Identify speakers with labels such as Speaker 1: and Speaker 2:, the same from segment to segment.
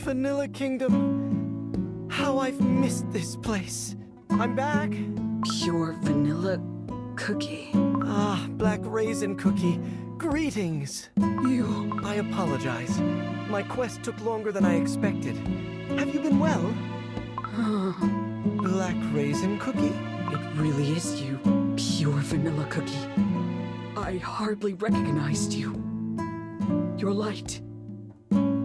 Speaker 1: Vanilla Kingdom. How I've missed this place. I'm back.
Speaker 2: Pure vanilla cookie?
Speaker 1: Ah, Black Raisin Cookie. Greetings.
Speaker 2: You...
Speaker 1: I apologize. My quest took longer than I expected. Have you been well? Black Raisin Cookie?
Speaker 2: It really is you, pure vanilla cookie. I hardly recognized you. Your light,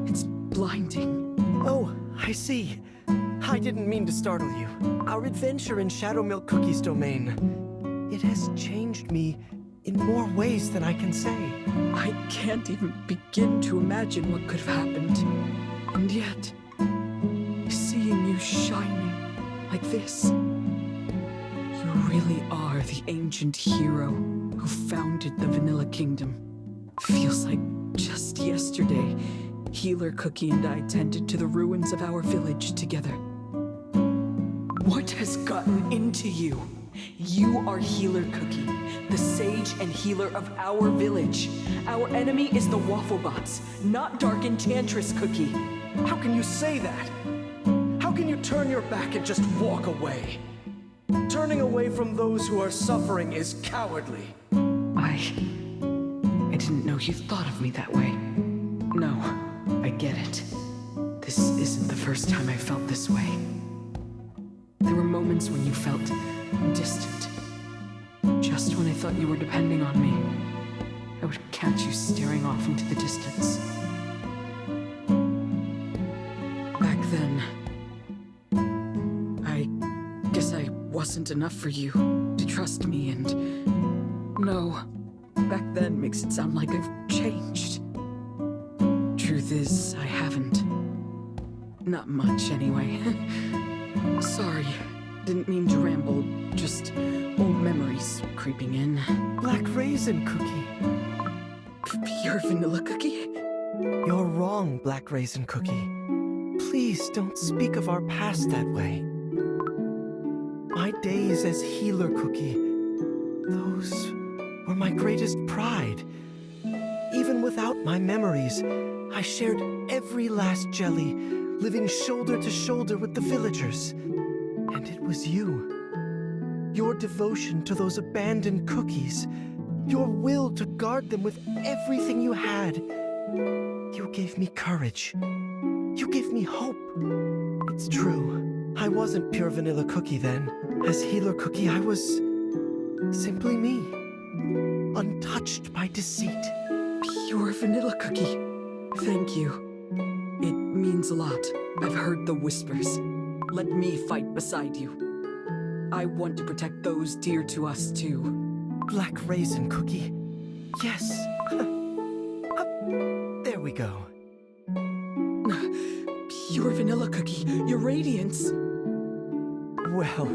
Speaker 2: it's blinding.
Speaker 1: Oh, I see. I didn't mean to startle you. Our adventure in Shadow Milk Cookie's domain, it has changed me in more ways than I can say.
Speaker 2: I can't even begin to imagine what could have happened. And yet, seeing you shining like this, you really are the ancient hero who founded the Vanilla Kingdom. Feels like just yesterday, Healer Cookie and I tended to the ruins of our village together. What has gotten into you? You are Healer Cookie, the sage and healer of our village. Our enemy is the Wafflebots, not Dark Enchantress Cookie.
Speaker 1: How can you say that? How can you turn your back and just walk away? Turning away from those who are suffering is cowardly.
Speaker 2: I didn't know you thought of me that way. No, I get it. This isn't the first time I felt this way. There were moments when you felt distant. Just when I thought you were depending on me, I would catch you staring off into the distance. Back then, I guess I wasn't enough for you to trust me, and no, back then makes it sound like I've changed. Truth is, I haven't. Not much, anyway. Sorry, didn't mean to ramble, just old memories creeping in.
Speaker 1: Black Raisin Cookie.
Speaker 2: Pure vanilla cookie?
Speaker 1: You're wrong, Black Raisin Cookie. Please don't speak of our past that way. My days as Healer Cookie, those were my greatest pride. Even without my memories, I shared every last jelly, living shoulder to shoulder with the villagers. And it was you. Your devotion to those abandoned cookies, your will to guard them with everything you had. You gave me courage. You gave me hope. It's true. I wasn't pure vanilla cookie then. As Healer Cookie, I was simply me. Untouched by deceit.
Speaker 2: Pure vanilla cookie. Thank you. It means a lot. I've heard the whispers. Let me fight beside you. I want to protect those dear to us, too.
Speaker 1: Black Raisin Cookie. Yes. There we go.
Speaker 2: Pure vanilla cookie, your radiance.
Speaker 1: Well,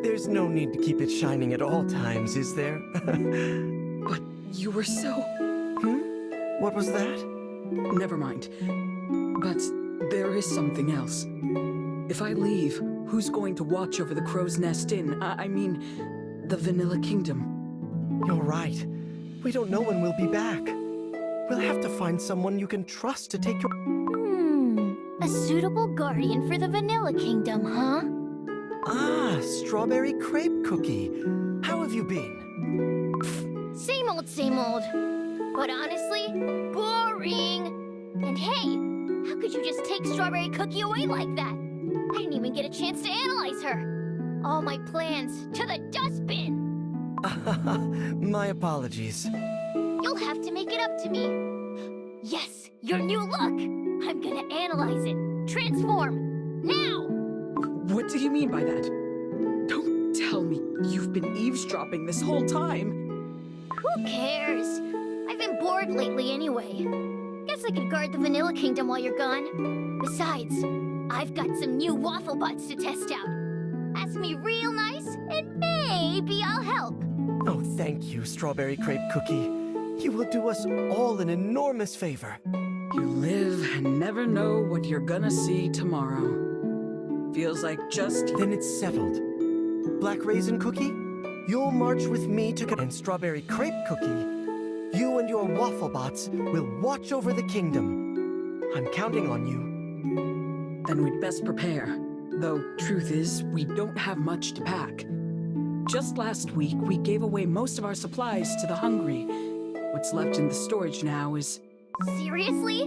Speaker 1: there's no need to keep it shining at all times, is there?
Speaker 2: But you were so...
Speaker 1: What was that?
Speaker 2: Never mind. But there is something else. If I leave, who's going to watch over the Crow's Nest Inn? I mean, the Vanilla Kingdom.
Speaker 1: You're right. We don't know when we'll be back. We'll have to find someone you can trust to take your...
Speaker 3: A suitable guardian for the Vanilla Kingdom, huh?
Speaker 1: Ah, Strawberry Crepe Cookie. How have you been?
Speaker 3: Same old, same old. But honestly, boring. And hey, how could you just take Strawberry Cookie away like that? I didn't even get a chance to analyze her. All my plans to the dustbin.
Speaker 1: My apologies.
Speaker 3: You'll have to make it up to me. Yes, your new look. I'm gonna analyze it. Transform. Now!
Speaker 2: What do you mean by that? Don't tell me you've been eavesdropping this whole time.
Speaker 3: Who cares? I've been bored lately anyway. Guess I could guard the Vanilla Kingdom while you're gone. Besides, I've got some new Wafflebots to test out. Ask me real nice, and maybe I'll help.
Speaker 1: Oh, thank you, Strawberry Crepe Cookie. You will do us all an enormous favor.
Speaker 2: You live and never know what you're gonna see tomorrow. Feels like just...
Speaker 1: Then it's settled. Black Raisin Cookie, you'll march with me to... And Strawberry Crepe Cookie, you and your Wafflebots will watch over the kingdom. I'm counting on you.
Speaker 2: Then we'd best prepare. Though, truth is, we don't have much to pack. Just last week, we gave away most of our supplies to the hungry. What's left in the storage now is...
Speaker 3: Seriously?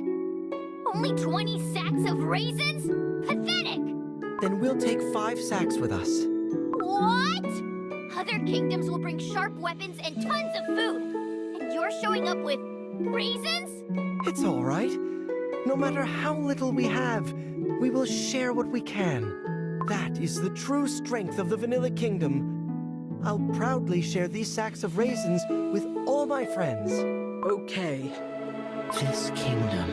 Speaker 3: Only 20 sacks of raisins? Pathetic!
Speaker 1: Then we'll take 5 sacks with us.
Speaker 3: What? Other kingdoms will bring sharp weapons and tons of food. And you're showing up with raisins?
Speaker 1: It's all right. No matter how little we have, we will share what we can. That is the true strength of the Vanilla Kingdom. I'll proudly share these sacks of raisins with all my friends.
Speaker 2: Okay.
Speaker 4: This kingdom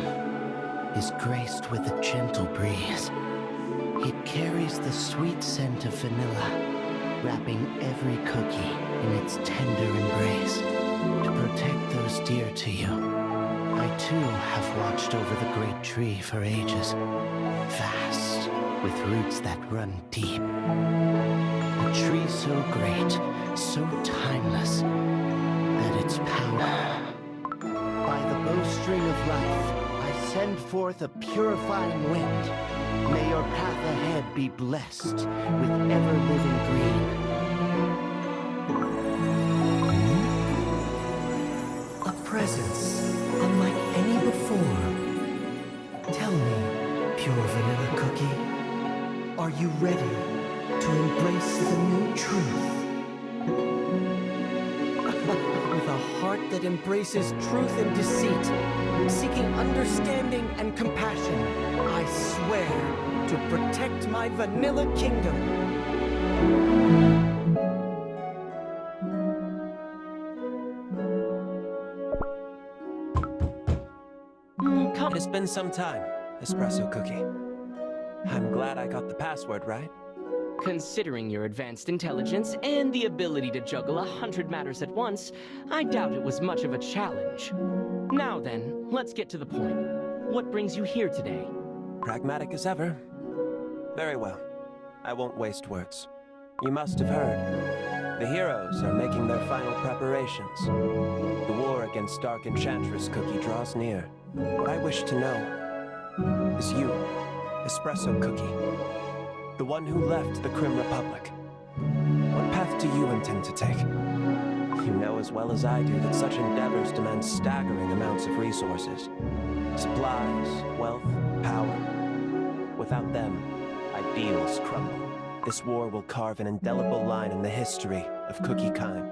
Speaker 4: is graced with a gentle breeze. It carries the sweet scent of vanilla, wrapping every cookie in its tender embrace to protect those dear to you. I too have watched over the great tree for ages, vast, with roots that run deep. A tree so great, so timeless, that its power... By the bowstring of life, I send forth a purifying wind. May your path ahead be blessed with ever-living green.
Speaker 1: A presence unlike any before. Tell me, pure vanilla cookie, are you ready to embrace the new truth? With a heart that embraces truth and deceit, seeking understanding and compassion, I swear to protect my Vanilla Kingdom.
Speaker 5: It's been some time, Espresso Cookie. I'm glad I got the password right.
Speaker 6: Considering your advanced intelligence and the ability to juggle 100 matters at once, I doubt it was much of a challenge. Now then, let's get to the point. What brings you here today?
Speaker 5: Pragmatic as ever. Very well. I won't waste words. You must have heard. The heroes are making their final preparations. The war against Dark Enchantress Cookie draws near. What I wish to know is you, Espresso Cookie. The one who left the Crim Republic. What path do you intend to take? You know as well as I do that such endeavors demand staggering amounts of resources. Supplies, wealth, power. Without them, ideals crumble. This war will carve an indelible line in the history of Cookie kind.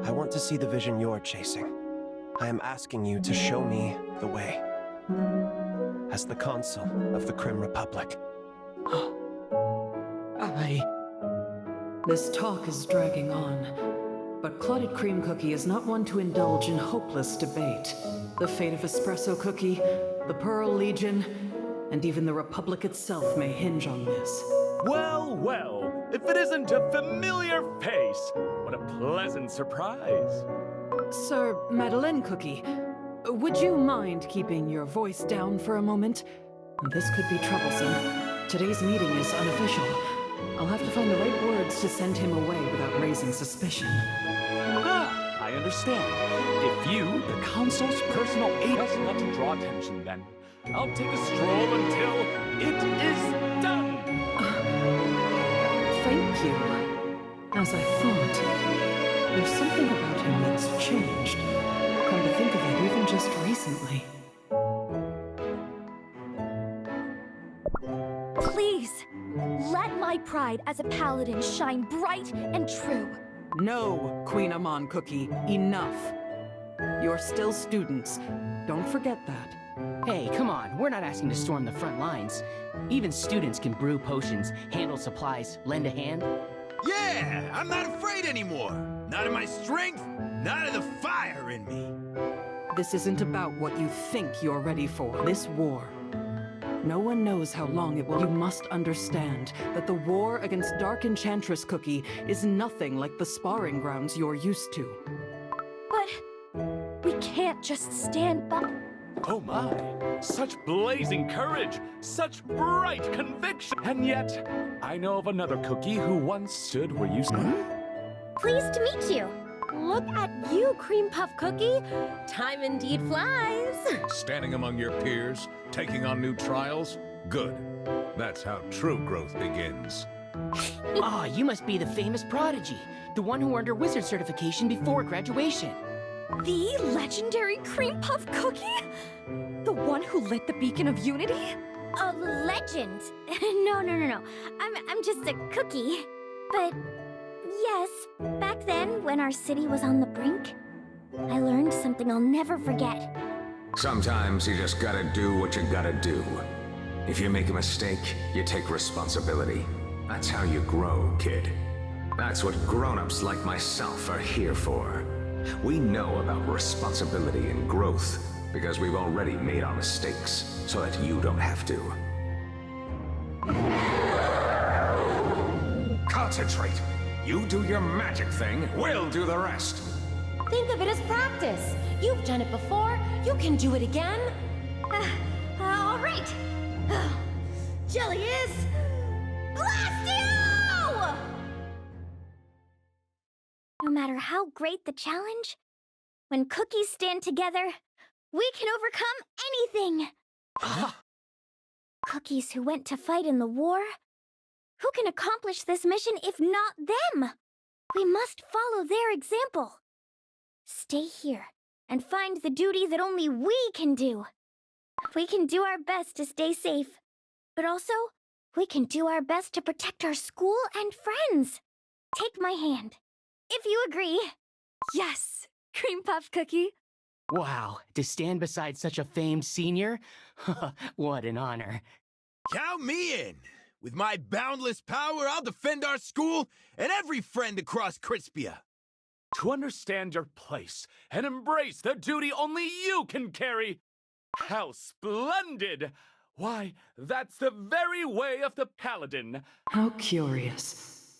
Speaker 5: I want to see the vision you're chasing. I am asking you to show me the way. As the consul of the Crim Republic.
Speaker 2: This talk is dragging on, but Clotted Cream Cookie is not one to indulge in hopeless debate. The fate of Espresso Cookie, the Pearl Legion, and even the Republic itself may hinge on this.
Speaker 7: Well, well, if it isn't a familiar face, what a pleasant surprise.
Speaker 2: Sir Madeleine Cookie, would you mind keeping your voice down for a moment? This could be troublesome. Today's meeting is unofficial. I'll have to find the right words to send him away without raising suspicion.
Speaker 7: Ah, I understand. If you, the Council's personal aide, best not to draw attention then. I'll take a stroll until it is done.
Speaker 2: Thank you. As I thought, there's something about him that's changed. Come to think of it, even just recently.
Speaker 3: Please, let my pride as a paladin shine bright and true.
Speaker 2: No, Queen Amon Cookie, enough. You're still students. Don't forget that.
Speaker 6: Hey, come on, we're not asking to storm the front lines. Even students can brew potions, handle supplies, lend a hand.
Speaker 8: Yeah, I'm not afraid anymore. Not in my strength, not in the fire in me.
Speaker 2: This isn't about what you think you're ready for. This war. No one knows how long it will. You must understand that the war against Dark Enchantress Cookie is nothing like the sparring grounds you're used to.
Speaker 3: But we can't just stand by.
Speaker 7: Oh my, such blazing courage, such bright conviction. And yet, I know of another Cookie who once stood where you stood.
Speaker 3: Pleased to meet you. Look at you, Cream Puff Cookie. Time indeed flies.
Speaker 8: Standing among your peers, taking on new trials, Good. That's how true growth begins.
Speaker 6: Ah, you must be the famous prodigy, the one who earned her wizard certification before graduation.
Speaker 2: The legendary cream puff cookie? The one who lit the beacon of unity?
Speaker 3: A legend? No. I'm just a cookie. But yes, back then, when our city was on the brink, I learned something I'll never forget.
Speaker 9: Sometimes you just gotta do what you gotta do. If you make a mistake, you take responsibility. That's how you grow, kid. That's what grown-ups like myself are here for. We know about responsibility and growth because we've already made our mistakes so that you don't have to. Concentrate. You do your magic thing, we'll do the rest.
Speaker 10: Think of it as practice. You've done it before. You can do it again.
Speaker 3: All right. Jelly is... Blastio! No matter how great the challenge, when cookies stand together, we can overcome anything. Cookies who went to fight in the war? Who can accomplish this mission if not them? We must follow their example. Stay here and find the duty that only we can do. We can do our best to stay safe, but also, we can do our best to protect our school and friends. Take my hand, if you agree.
Speaker 2: Yes, cream puff cookie.
Speaker 6: Wow, to stand beside such a famed senior? What an honor.
Speaker 8: Count me in! With my boundless power, I'll defend our school and every friend across Crispia.
Speaker 7: To understand your place and embrace the duty only you can carry. How splendid! Why, that's the very way of the paladin.
Speaker 11: How curious.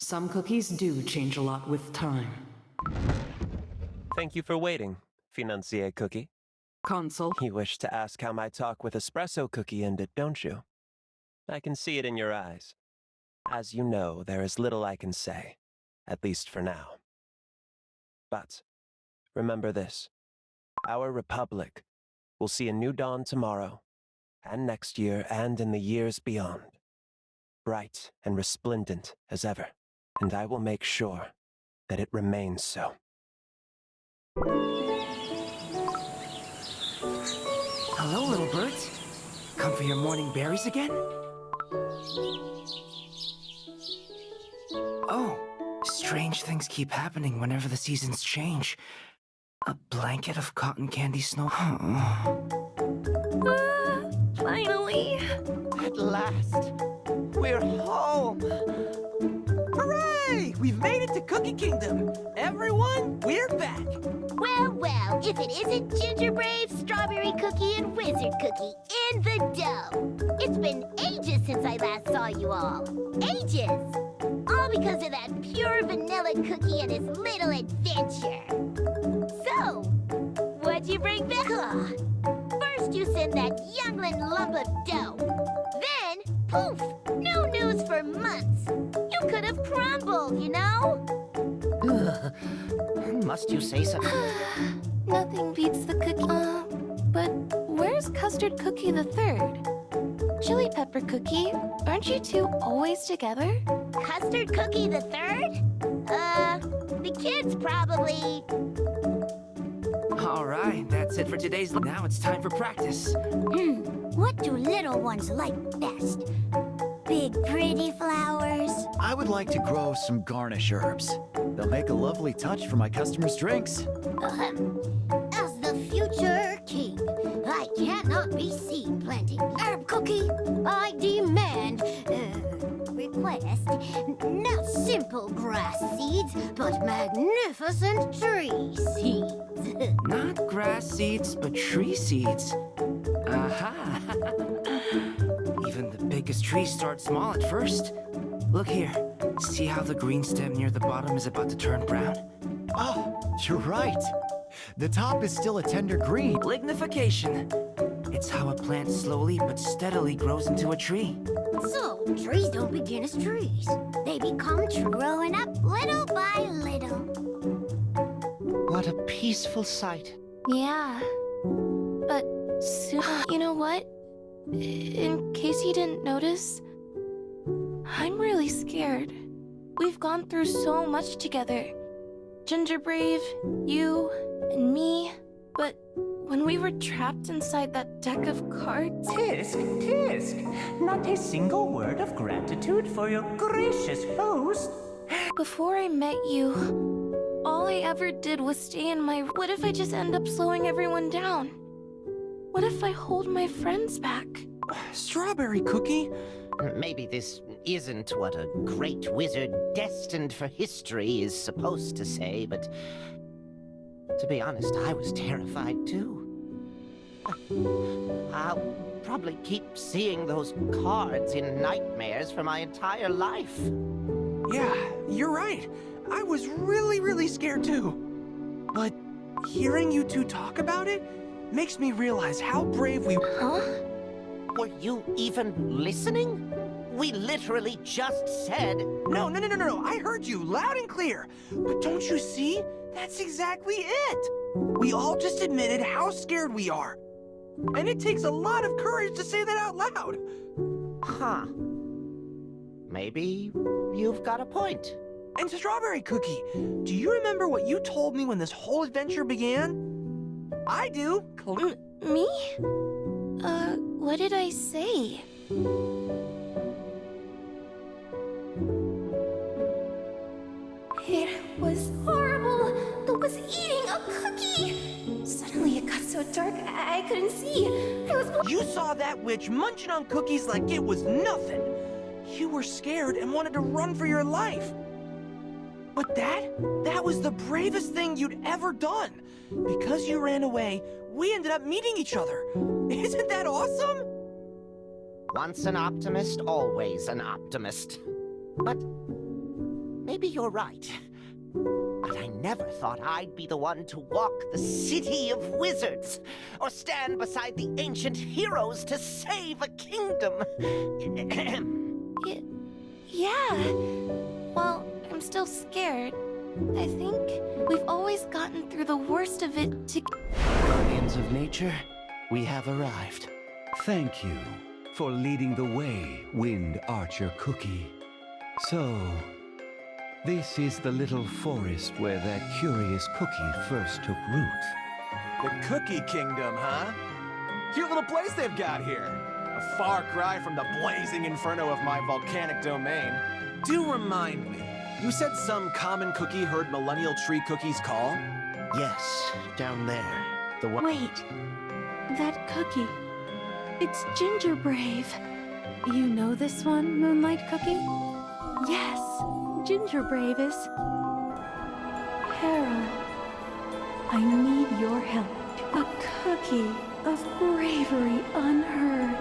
Speaker 11: Some cookies do change a lot with time.
Speaker 5: Thank you for waiting, Financier Cookie.
Speaker 11: Consul.
Speaker 5: You wish to ask how my talk with Espresso Cookie ended, don't you? I can see it in your eyes. As you know, there is little I can say, at least for now. But remember this. Our republic will see a new dawn tomorrow, and next year, and in the years beyond. Bright and resplendent as ever, and I will make sure that it remains so.
Speaker 1: Hello, little birds. Come for your morning berries again? Oh, strange things keep happening whenever the seasons change. A blanket of cotton candy snow.
Speaker 2: Finally.
Speaker 1: At last, we're home. Hooray! We've made it to Cookie Kingdom. Everyone, we're back.
Speaker 3: Well, if it isn't Ginger Brave, Strawberry Cookie, and Wizard Cookie in the dough. It's been ages since I last saw you all. Ages! All because of that pure vanilla cookie and his little adventure. So, what'd you bring back? First you send that youngling lump of dough. Then, poof, no news for months. You could have crumbled, you know?
Speaker 4: Must you say so?
Speaker 12: Nothing beats the cookie. But where's Custard Cookie the Third? Chili Pepper Cookie, aren't you two always together?
Speaker 3: Custard Cookie the Third? The kids probably...
Speaker 1: All right, that's it for today's. Now it's time for practice.
Speaker 3: What do little ones like best? Big pretty flowers?
Speaker 13: I would like to grow some garnish herbs. They'll make a lovely touch for my customers' drinks.
Speaker 3: As the future king, I cannot be seen planting herb cookie. I demand, request, not simple grass seeds, but magnificent tree seeds.
Speaker 1: Not grass seeds, but tree seeds. Aha! Even the biggest trees start small at first. Look here. See how the green stem near the bottom is about to turn brown?
Speaker 13: Oh, you're right. The top is still a tender green.
Speaker 1: Lignification. It's how a plant slowly but steadily grows into a tree.
Speaker 3: So, trees don't begin as trees. They become true growing up little by little.
Speaker 4: What a peaceful sight.
Speaker 12: Yeah. But soon, you know what? in case you didn't notice, I'm really scared. We've gone through so much together. Ginger Brave, you, and me. But when we were trapped inside that deck of cards...
Speaker 14: Tisk, not a single word of gratitude for your gracious host.
Speaker 12: Before I met you, all I ever did was stay in my... What if I just end up slowing everyone down? What if I hold my friends back?
Speaker 1: Strawberry Cookie?
Speaker 4: Maybe this isn't what a great wizard destined for history is supposed to say, but to be honest, I was terrified too. I'll probably keep seeing those cards in nightmares for my entire life.
Speaker 1: Yeah, you're right. I was really scared too. But hearing you two talk about it makes me realize how brave we...
Speaker 12: Huh?
Speaker 4: Were you even listening? We literally just said...
Speaker 1: No, I heard you loud and clear. But don't you see? That's exactly it. We all just admitted how scared we are. And it takes a lot of courage to say that out loud.
Speaker 4: Huh. Maybe you've got a point.
Speaker 1: And Strawberry Cookie, do you remember what you told me when this whole adventure began? I do.
Speaker 12: Me? What did I say? It was horrible. I was eating a cookie. Suddenly it got so dark I couldn't see.
Speaker 1: You saw that witch munching on cookies like it was nothing. You were scared and wanted to run for your life. But that was the bravest thing you'd ever done. Because you ran away, we ended up meeting each other. Isn't that awesome?
Speaker 4: Once an optimist, always an optimist. But maybe you're right. But I never thought I'd be the one to walk the city of wizards, or stand beside the ancient heroes to save a kingdom.
Speaker 12: Yeah. Well, I'm still scared. I think we've always gotten through the worst of it
Speaker 4: Guardians of nature, we have arrived.
Speaker 15: Thank you for leading the way, Wind Archer Cookie. So, this is the little forest where that curious cookie first took root.
Speaker 8: The Cookie Kingdom, huh? Cute little place they've got here. A far cry from the blazing inferno of my volcanic domain. Do remind me, you said some common cookie heard Millennial Tree Cookie's call?
Speaker 4: Yes, down there. The one.
Speaker 16: Wait, that cookie. It's Ginger Brave. You know this one, Moonlight Cookie? Yes, Ginger Brave is... Harold, I need your help. A cookie of bravery unheard.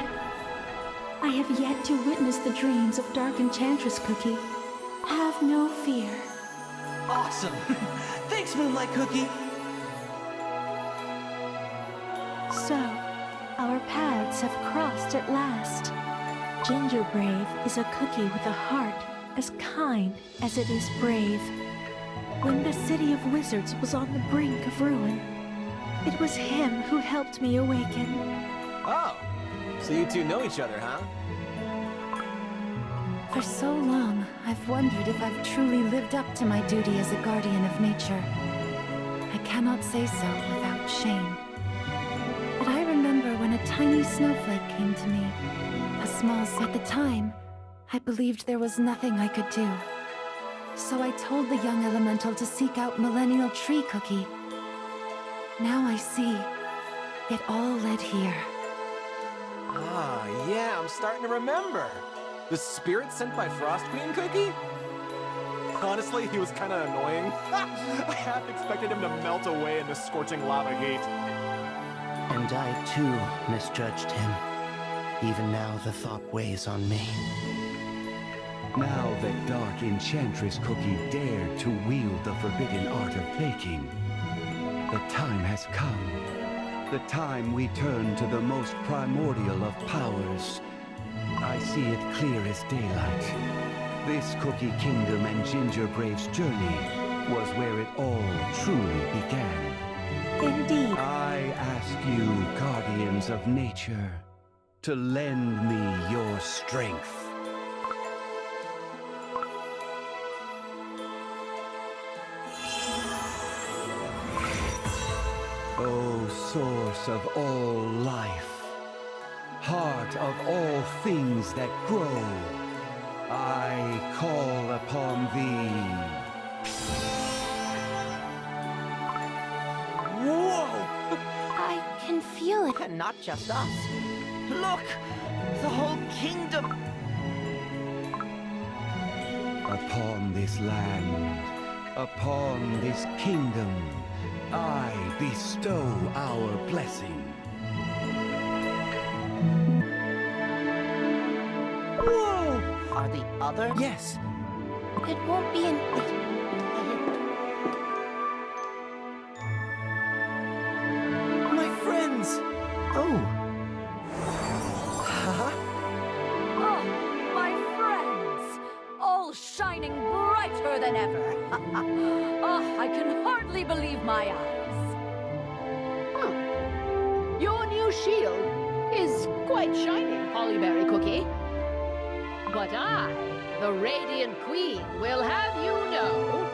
Speaker 16: I have yet to witness the dreams of Dark Enchantress Cookie. Have no fear.
Speaker 1: Awesome. Thanks, Moonlight Cookie.
Speaker 16: So, our paths have crossed at last. Ginger Brave is a cookie with a heart as kind as it is brave. When the city of wizards was on the brink of ruin, it was him who helped me awaken.
Speaker 8: Oh, so you two know each other, huh?
Speaker 10: For so long, I've wondered if I've truly lived up to my duty as a guardian of nature. I cannot say so without shame. But I remember when a tiny snowflake came to me. A small... At the time, I believed there was nothing I could do. So I told the young elemental to seek out Millennial Tree Cookie. Now I see. It all led here.
Speaker 8: Ah, yeah, I'm starting to remember. The spirit sent by Frost Queen Cookie? Honestly, he was kind of annoying. I half expected him to melt away in the scorching lava heat.
Speaker 4: And I, too, misjudged him. Even now, the thought weighs on me.
Speaker 15: Now that Dark Enchantress Cookie dared to wield the forbidden art of baking, the time has come. The time we turn to the most primordial of powers. I see it clear as daylight. This Cookie Kingdom and Ginger Brave's journey was where it all truly began.
Speaker 16: Indeed.
Speaker 15: I ask you, guardians of nature, to lend me your strength. O source of all life, heart of all things that grow, I call upon thee.
Speaker 4: Whoa!
Speaker 12: I can feel it.
Speaker 4: And not just us. Look! The whole kingdom!
Speaker 15: Upon this land, upon this kingdom, I bestow our blessing.
Speaker 4: Whoa! Are the other?
Speaker 1: Yes.
Speaker 12: It won't be an...
Speaker 1: My friends! Oh. Huh?
Speaker 17: Oh, my friends! All shining brighter than ever. Oh, I can hardly believe my eyes.
Speaker 18: Your new shield is quite shiny, Hollyberry Cookie. But I, the Radiant Queen, will have you know,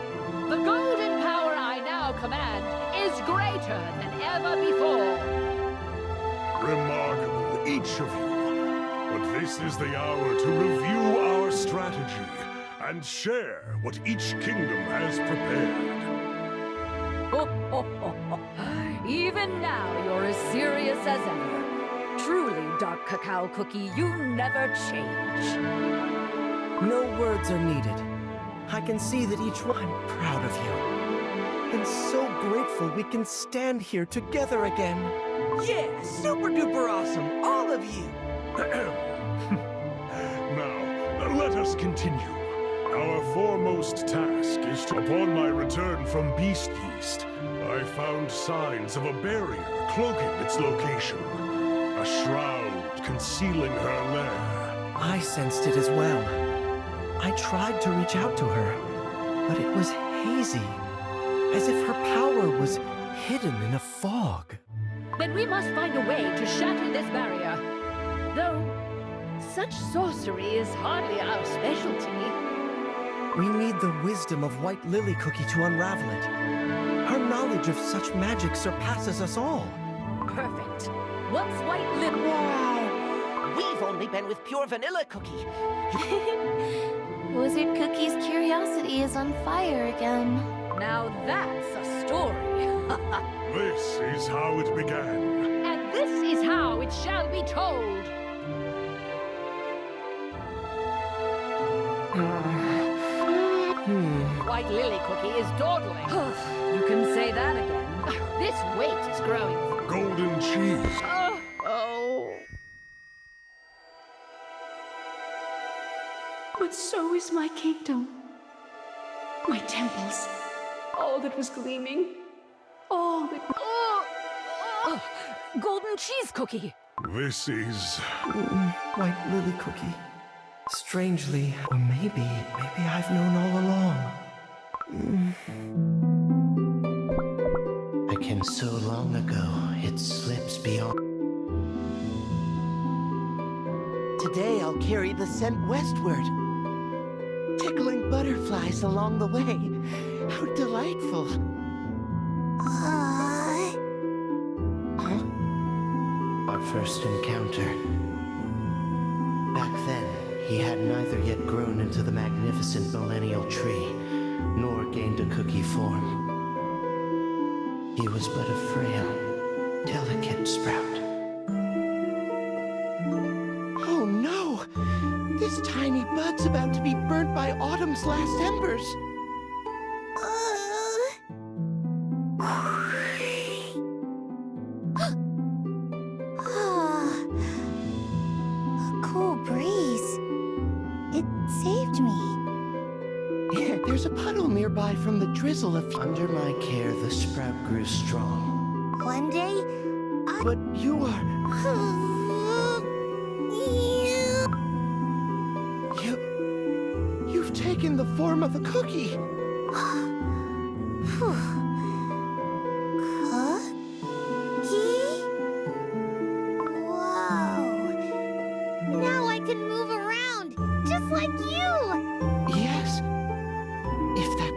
Speaker 18: the golden power I now command is greater than ever before.
Speaker 19: Remarkable, each of you. But this is the hour to review our strategy and share what each kingdom has prepared.
Speaker 17: Even now, you're as serious as ever. Truly, Dark Cacao Cookie, you never change.
Speaker 1: No words are needed. I can see that each one... I'm proud of you. And so grateful we can stand here together again.
Speaker 8: Yeah, super duper awesome, all of you.
Speaker 19: Now, let us continue. Our foremost task is to... Upon my return from Beast Yeast, I found signs of a barrier cloaking its location. A shroud concealing her lair.
Speaker 1: I sensed it as well. I tried to reach out to her, but it was hazy, as if her power was hidden in a fog.
Speaker 18: Then we must find a way to shatter this barrier. Though, such sorcery is hardly our specialty.
Speaker 1: We need the wisdom of White Lily Cookie to unravel it. Her knowledge of such magic surpasses us all.
Speaker 17: Perfect. What's White Lily?
Speaker 4: Wow! We've only been with pure Vanilla Cookie.
Speaker 12: Wizard Cookie's curiosity is on fire again.
Speaker 17: Now that's a story.
Speaker 19: This is how it began.
Speaker 18: And this is how it shall be told. White Lily Cookie is dawdling.
Speaker 17: You can say that again.
Speaker 18: This weight is growing.
Speaker 19: Golden cheese.
Speaker 18: Oh.
Speaker 2: But so is my kingdom. My temples. All that was gleaming. All that...
Speaker 17: Golden cheese cookie.
Speaker 19: This is...
Speaker 1: White Lily Cookie. Strangely, or maybe I've known all along.
Speaker 4: Again, so long ago, it slips beyond. Today I'll carry the scent westward, tickling butterflies along the way. How delightful. Huh? Our first encounter. Back then, he had neither yet grown into the magnificent millennial tree, nor gained a cookie form. He was but a frail, delicate sprout. Oh no! This tiny bud's about to be burnt by autumn's last embers.
Speaker 3: Cool breeze. It saved me.
Speaker 4: Yeah, there's a puddle nearby from the drizzle of... Under my care, the sprout grew strong.
Speaker 3: One day,
Speaker 4: But you are... You've taken the form of a cookie.
Speaker 3: Cookie? Wow.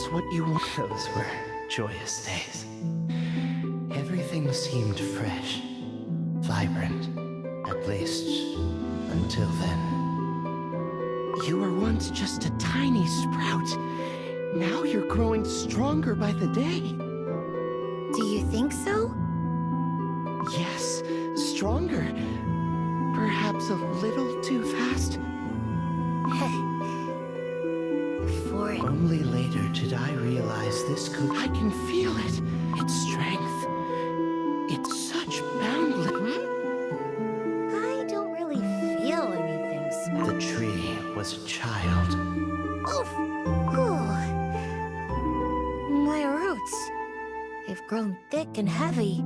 Speaker 4: was what you want. Those were joyous days. Everything seemed fresh, vibrant, at least until then. You were once just a tiny sprout. Now you're growing stronger by the day.
Speaker 3: Do you think so?
Speaker 4: Yes, stronger. Perhaps a little too fast. Only later did I realize this could... I can feel it. Its strength. It's such boundless...
Speaker 3: I don't really feel anything special.
Speaker 4: The tree was a child.
Speaker 3: Oof! Ooh. My roots. They've grown thick and heavy.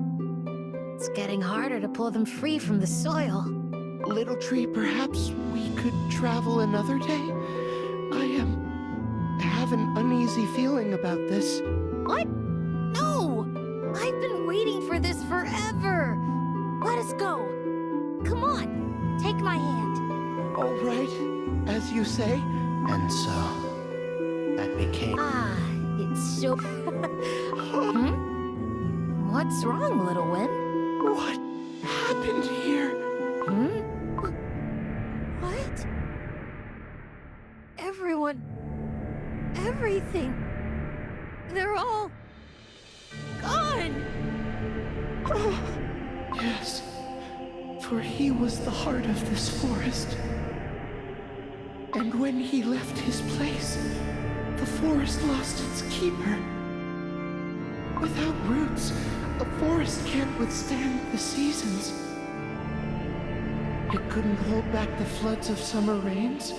Speaker 3: It's getting harder to pull them free from the soil.
Speaker 4: Little tree, perhaps we could travel another day? I have an uneasy feeling about this.
Speaker 3: What? No! I've been waiting for this forever! Let us go! Come on! Take my hand.
Speaker 4: All right, as you say. And so, that became...
Speaker 3: Ah, it's so... What's wrong, little Win?
Speaker 4: What happened here?
Speaker 3: What? Everyone... Everything... They're all... gone!
Speaker 4: Oh, yes. For he was the heart of this forest. And when he left his place, the forest lost its keeper. Without roots, a forest can't withstand the seasons. It couldn't hold back the floods of summer rains.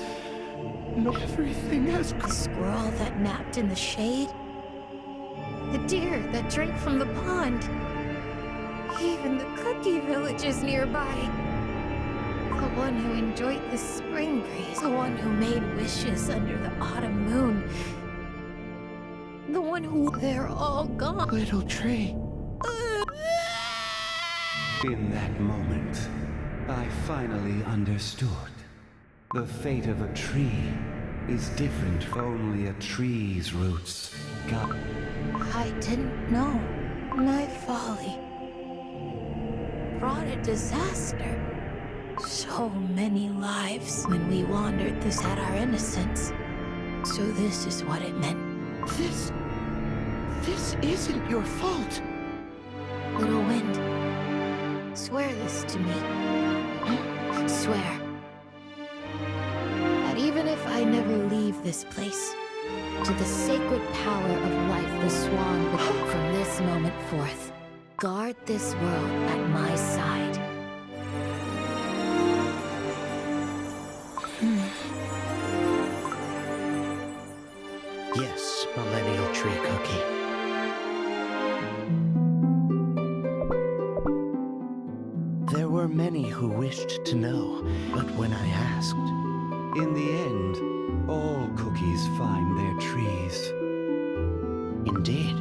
Speaker 4: No, everything has...
Speaker 3: The squirrel that napped in the shade. The deer that drank from the pond. Even the cookie villages nearby. The one who enjoyed the spring breeze. The one who made wishes under the autumn moon. The one who... They're all gone.
Speaker 4: Little tree.
Speaker 15: In that moment, I finally understood. The fate of a tree is different. Only a tree's roots got...
Speaker 3: I didn't know. My folly brought a disaster. So many lives when we wandered this at our innocence. So this is what it meant.
Speaker 4: This isn't your fault.
Speaker 3: Little Wind, swear this to me. Swear that even if I never leave this place, to the sacred power of life the swan will from this moment forth, guard this world at my side.
Speaker 4: Yes, Millennial Tree Cookie. There were many who wished to know, but when I asked...
Speaker 15: In the end, all cookies find their trees.
Speaker 4: Indeed.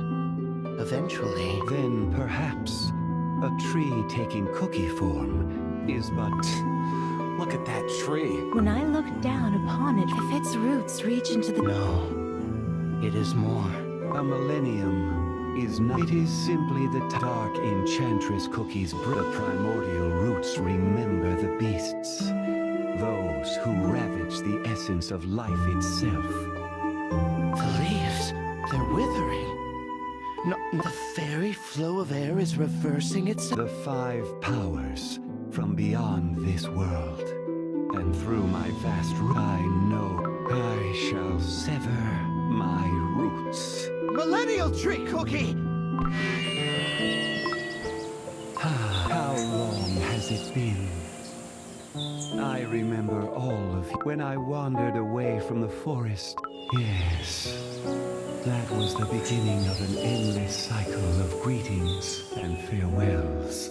Speaker 4: Eventually...
Speaker 15: Then perhaps a tree taking cookie form is but...
Speaker 8: Look at that tree.
Speaker 16: When I look down upon it, if its roots reach into the...
Speaker 4: No. It is more.
Speaker 15: A millennium is not. It is simply the dark enchantress cookies. The primordial roots remember the beasts. Those who ravage the essence of life itself.
Speaker 4: The leaves, they're withering. No, the very flow of air is reversing itself.
Speaker 15: The 5 powers from beyond this world. And through my vast I know I shall sever my roots.
Speaker 4: Millennial Tree Cookie!
Speaker 15: How long has it been? I remember all of you when I wandered away from the forest. Yes, that was the beginning of an endless cycle of greetings and farewells,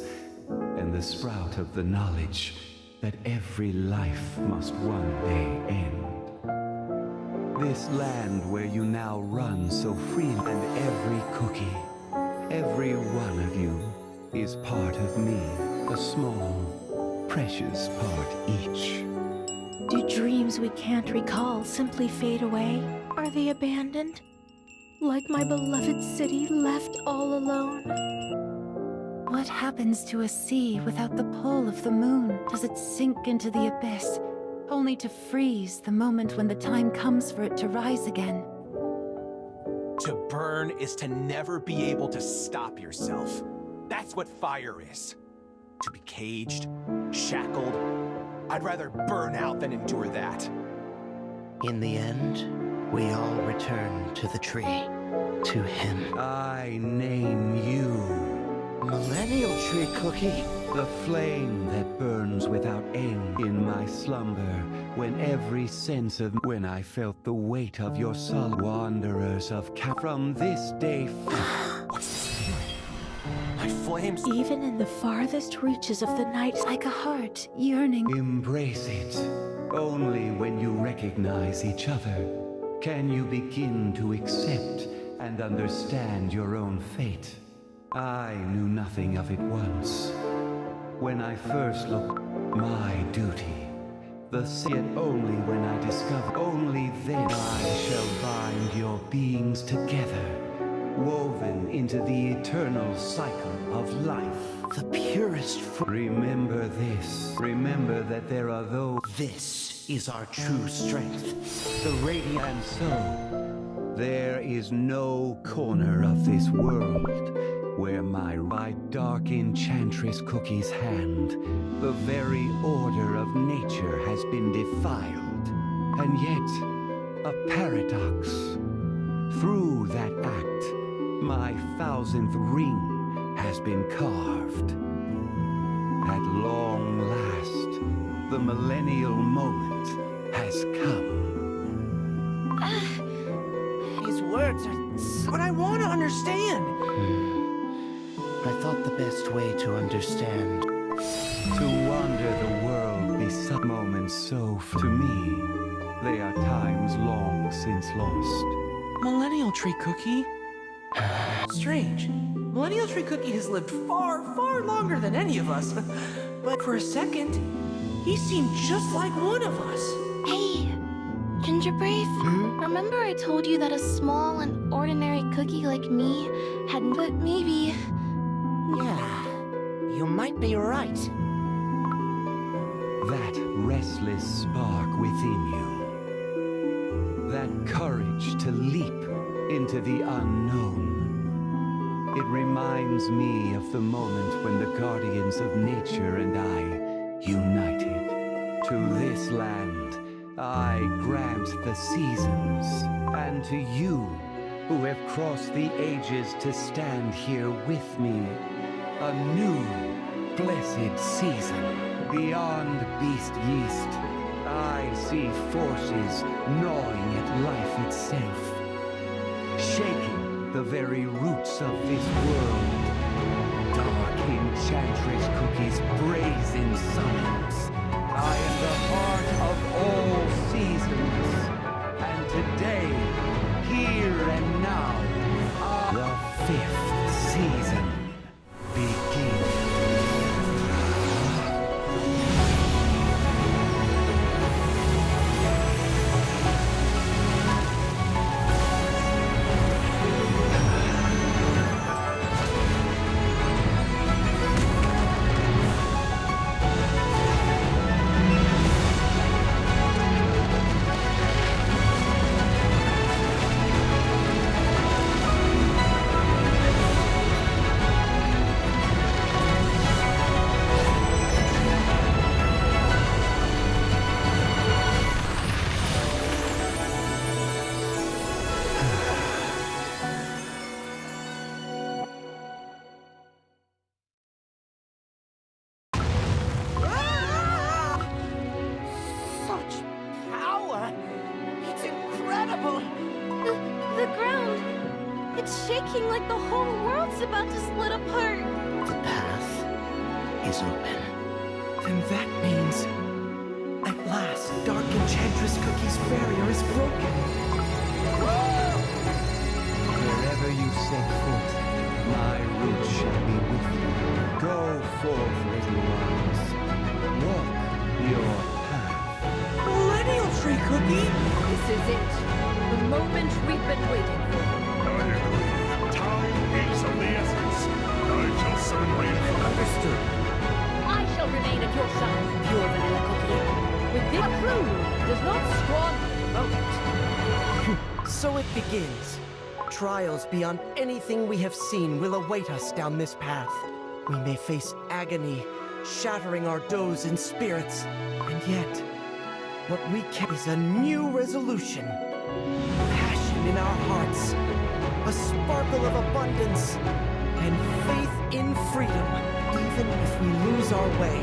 Speaker 15: and the sprout of the knowledge that every life must one day end. This land where you now run so freely, and every cookie, every one of you, is part of me, a small, precious part each.
Speaker 16: Do dreams we can't recall simply fade away? Are they abandoned? like my beloved city left all alone.
Speaker 10: What happens to a sea without the pull of the moon? Does it sink into the abyss, only to freeze the moment when the time comes for it to rise again?
Speaker 8: To burn is to never be able to stop yourself. That's what fire is. To be caged, shackled. I'd rather burn out than endure that.
Speaker 4: In the end, we all return to the tree, to him.
Speaker 15: I name you
Speaker 4: Millennial Tree Cookie.
Speaker 15: the flame that burns without end in my slumber, when every sense of when I felt the weight of your soul. Wanderers of from this day
Speaker 8: What's this feeling? My flames.
Speaker 16: Even in the farthest reaches of the night,
Speaker 10: Like a heart yearning.
Speaker 15: embrace it. Only when you recognize each other can you begin to accept and understand your own fate. I knew nothing of it once. When I first looked, my duty. Yet only when I discover, only then I shall bind your beings together, woven into the eternal cycle of life.
Speaker 4: The purest
Speaker 15: Remember this. Remember that there are those.
Speaker 4: This is our true strength. The radiant.
Speaker 15: And so, there is no corner of this world where my dark enchantress Cookie's hand, the very order of nature has been defiled. And yet, a paradox. Through that act, my 1000th ring has been carved. At long last, the millennial moment has come.
Speaker 5: These words are what I want to understand.
Speaker 4: I thought the best way to understand.
Speaker 15: To wander the world beside moments so to me, they are times long since lost.
Speaker 1: Millennial Tree Cookie? Strange. Millennial Tree Cookie has lived far, far longer than any of us. But for a second, he seemed just like one of us.
Speaker 12: Hey, Ginger Brave, remember I told you that a small and ordinary cookie like me hadn't, but maybe...
Speaker 4: Yeah, you might be right.
Speaker 15: That restless spark within you. That courage to leap into the unknown. It reminds me of the moment when the guardians of nature and I united. To this land, I grant the seasons, and to you, who have crossed the ages to stand here with me, a new, blessed season. Beyond Beast Yeast, I see forces gnawing at life itself, shaking the very roots of this world. Dark enchantress Cookie's brazen summons. I am the heart of all seasons, and today, here and now, the 5th season begins.
Speaker 5: Such power! It's incredible!
Speaker 12: The ground, it's shaking like the whole world's about to split apart.
Speaker 4: The path is open.
Speaker 1: Then that means, at last, Dark Enchantress Cookie's barrier is broken.
Speaker 15: Wherever you set foot, my roots shall be with you. Go forth, little ones. Walk your path.
Speaker 1: Millennial Tree Cookie?
Speaker 17: This is it. The moment we've been waiting for.
Speaker 1: begins. Trials beyond anything we have seen will await us down this path. We may face agony, shattering our doughs and spirits, and yet, what we carry is a new resolution. Passion in our hearts, a sparkle of abundance, and faith in freedom. Even if we lose our way,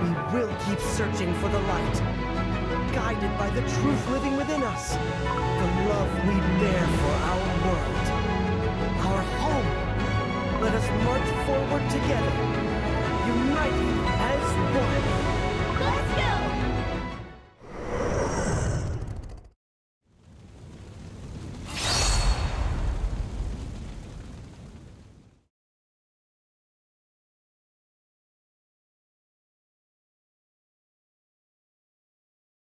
Speaker 1: we will keep searching for the light, guided by the truth living within us.